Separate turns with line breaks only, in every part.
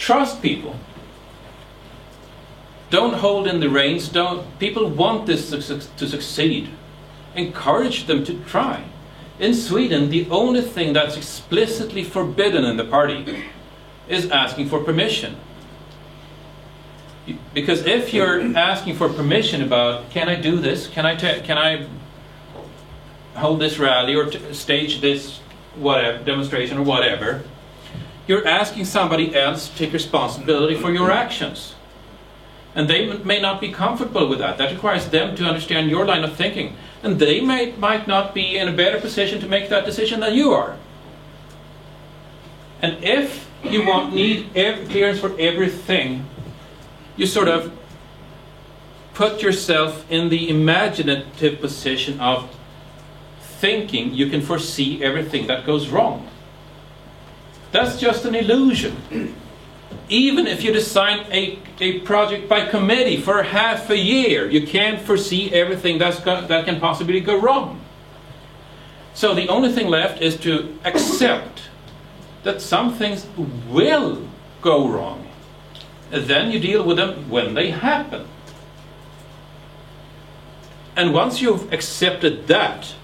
Trust people. Don't hold in the reins. People want this to succeed. Encourage them to try. In Sweden, the only thing that's explicitly forbidden in the party is asking for permission. Because if you're asking for permission about, can I do this? Can I hold this rally or stage this whatever demonstration or whatever? You're asking somebody else to take responsibility for your actions. And they may not be comfortable with that. That requires them to understand your line of thinking. And they might not be in a better position to make that decision than you are. And if you need clearance for everything, you sort of put yourself in the imaginative position of thinking you can foresee everything that goes wrong. That's just an illusion. Even if you design a project by committee for half a year, you can't foresee everything that can possibly go wrong. So the only thing left is to accept that some things will go wrong. And then you deal with them when they happen. And once you've accepted that,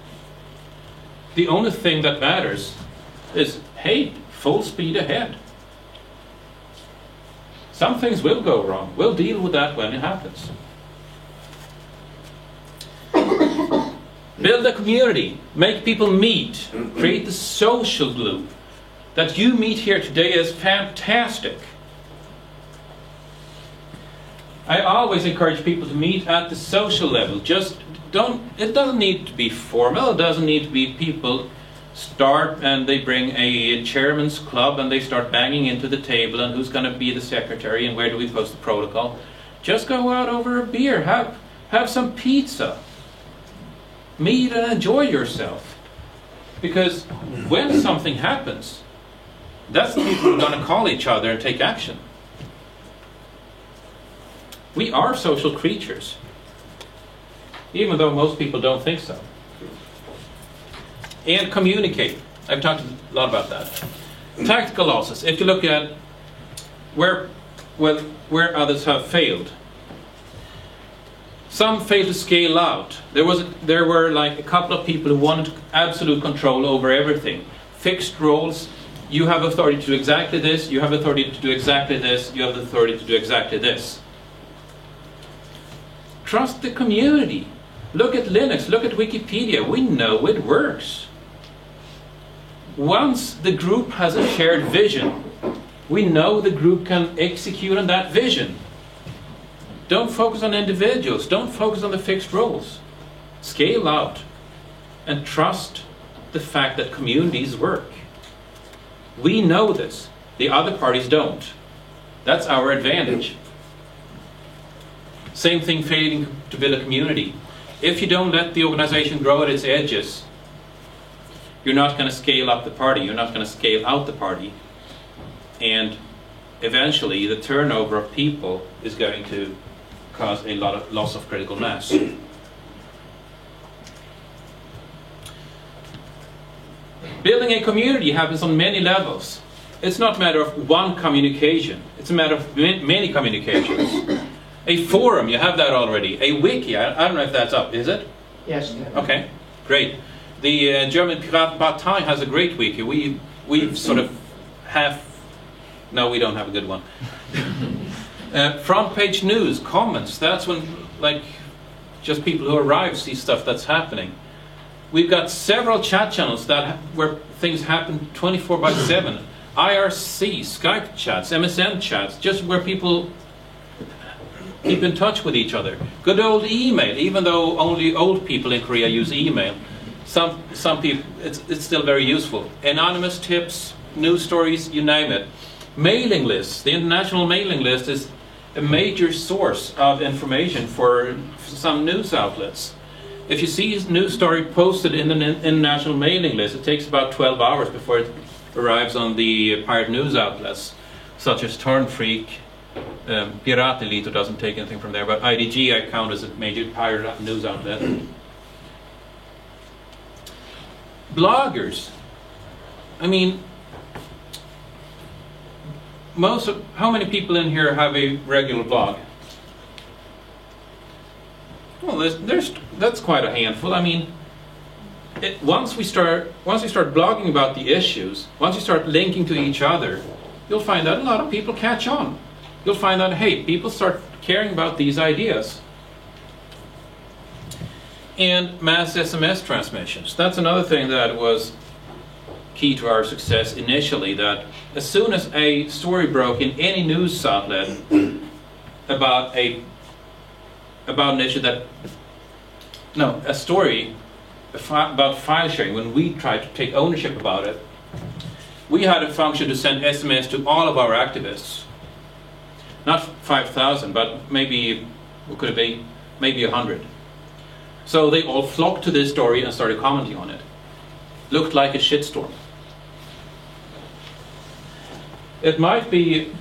the only thing that matters is, hey, full speed ahead. Some things will go wrong. We'll deal with that when it happens. Build a community. Make people meet. Create the social loop. That you meet here today is fantastic. I always encourage people to meet at the social level. It doesn't need to be formal. It doesn't need to be people start and they bring a chairman's club and they start banging into the table and who's going to be the secretary and where do we post the protocol. Just go out over a beer, have some pizza, meet and enjoy yourself. Because when something happens, that's the people who are going to call each other and take action. We are social creatures, even though most people don't think so. And communicate. I've talked a lot about that. Tactical losses. If you look at where others have failed, some failed to scale out. There were like a couple of people who wanted absolute control over everything. Fixed roles. You have authority to do exactly this. You have authority to do exactly this. You have the authority to do exactly this. Trust the community. Look at Linux. Look at Wikipedia. We know it works. Once the group has a shared vision, we know the group can execute on that vision. Don't focus on individuals. Don't focus on the fixed roles. Scale out and trust the fact that communities work. We know this. The other parties don't. That's our advantage. Same thing failing to build a community. If you don't let the organization grow at its edges, you're not going to scale up the party. You're not going to scale out the party. And eventually the turnover of people is going to cause a lot of loss of critical mass. Building a community happens on many levels. It's not a matter of one communication. It's a matter of many communications. A forum, you have that already. A wiki, I don't know if that's up, is it?
Yes.
Okay, great. The German Piratenpartei has a great wiki. We've sort of no, we don't have a good one. Front page news, comments, that's when like just people who arrive see stuff that's happening. We've got several chat channels where things happen 24/7. IRC, Skype chats, MSN chats, just where people keep in touch with each other. Good old email, even though only old people in Korea use email. Some people, it's still very useful. Anonymous tips, news stories, you name it. Mailing lists. The international mailing list is a major source of information for some news outlets. If you see a news story posted in an international mailing list, it takes about 12 hours before it arrives on the pirate news outlets, such as Turnfreak. Piratelito doesn't take anything from there, but IDG I count as a major pirate news outlet. Bloggers. I mean, how many people in here have a regular blog? Well, that's quite a handful. I mean, once we start blogging about the issues, once you start linking to each other, you'll find that a lot of people catch on. You'll find that, hey, people start caring about these ideas. And mass SMS transmissions. That's another thing that was key to our success initially, that as soon as a story broke in any news outlet about an issue a story about file sharing, when we tried to take ownership about it, we had a function to send SMS to all of our activists. Not 5,000, but maybe, what could it be? Maybe 100. So they all flocked to this story and started commenting on it. Looked like a shitstorm. It might be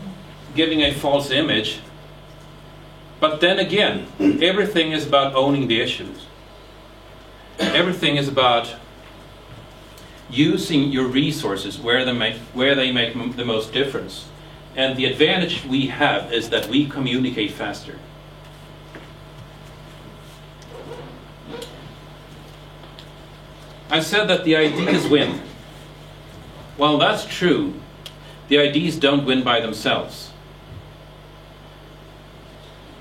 giving a false image, but then again, everything is about owning the issues. Everything is about using your resources where they make the most difference. And the advantage we have is that we communicate faster. I said that the ideas win. Well, that's true. The ideas don't win by themselves.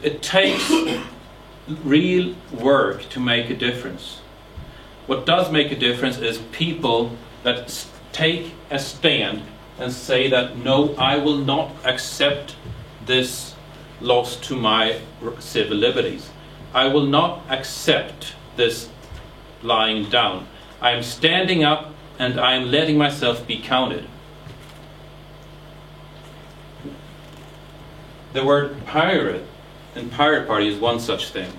It takes real work to make a difference. What does make a difference is people that take a stand and say that, no, I will not accept this loss to my civil liberties. I will not accept this lying down. I am standing up and I am letting myself be counted. The word pirate and pirate party is one such thing.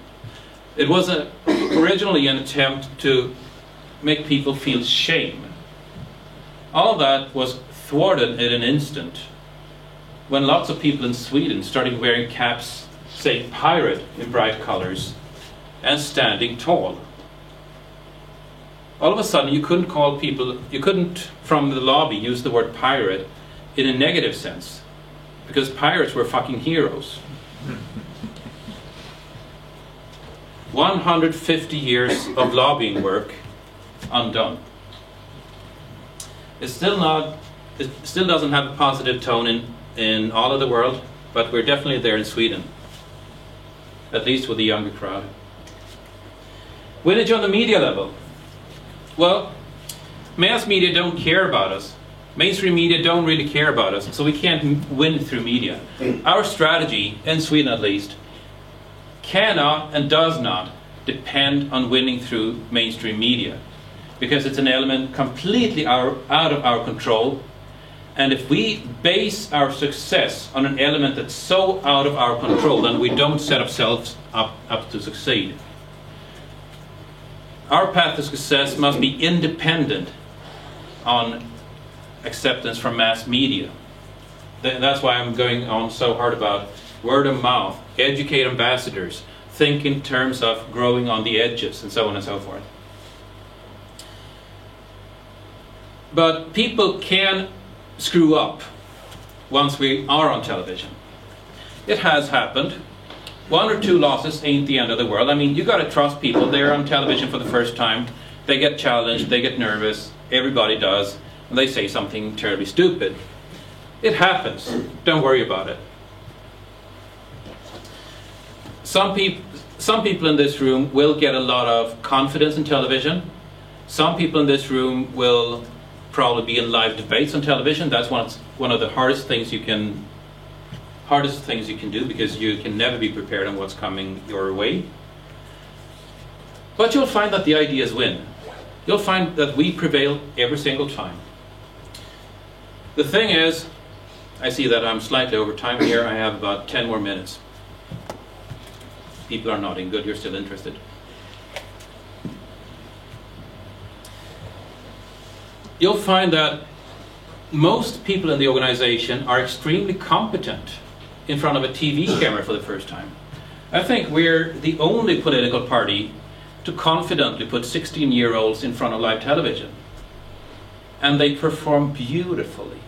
It was originally an attempt to make people feel shame. All that was thwarted in an instant when lots of people in Sweden started wearing caps, say pirate, in bright colors and standing tall. All of a sudden you couldn't from the lobby use the word pirate in a negative sense, because pirates were fucking heroes. 150 years of lobbying work undone. It still doesn't have a positive tone in all of the world, but we're definitely there in Sweden, at least with the younger crowd. Winnage on the media level. Well, mass media don't care about us. Mainstream media don't really care about us, so we can't win through media. Our strategy, in Sweden at least, cannot and does not depend on winning through mainstream media, because it's an element completely out of our control. And if we base our success on an element that's so out of our control, then we don't set ourselves up to succeed. Our path to success must be independent on acceptance from mass media. That's why I'm going on so hard about word of mouth, educate ambassadors, think in terms of growing on the edges, and so on and so forth. But people can screw up once we are on television. It has happened. 1 or 2 losses ain't the end of the world. I mean, you got to trust people. They're on television for the first time. They get challenged. They get nervous. Everybody does. And they say something terribly stupid. It happens. Don't worry about it. Some people in this room will get a lot of confidence in television. Some people in this room will probably be in live debates on television. That's one of the hardest things you can do, because you can never be prepared on what's coming your way. But you'll find that the ideas win. You'll find that we prevail every single time. The thing is, I see that I'm slightly over time here. I have about 10 more minutes. People are nodding. Good, you're still interested. You'll find that most people in the organization are extremely competent in front of a TV camera for the first time. I think we're the only political party to confidently put 16-year-olds in front of live television. And they perform beautifully.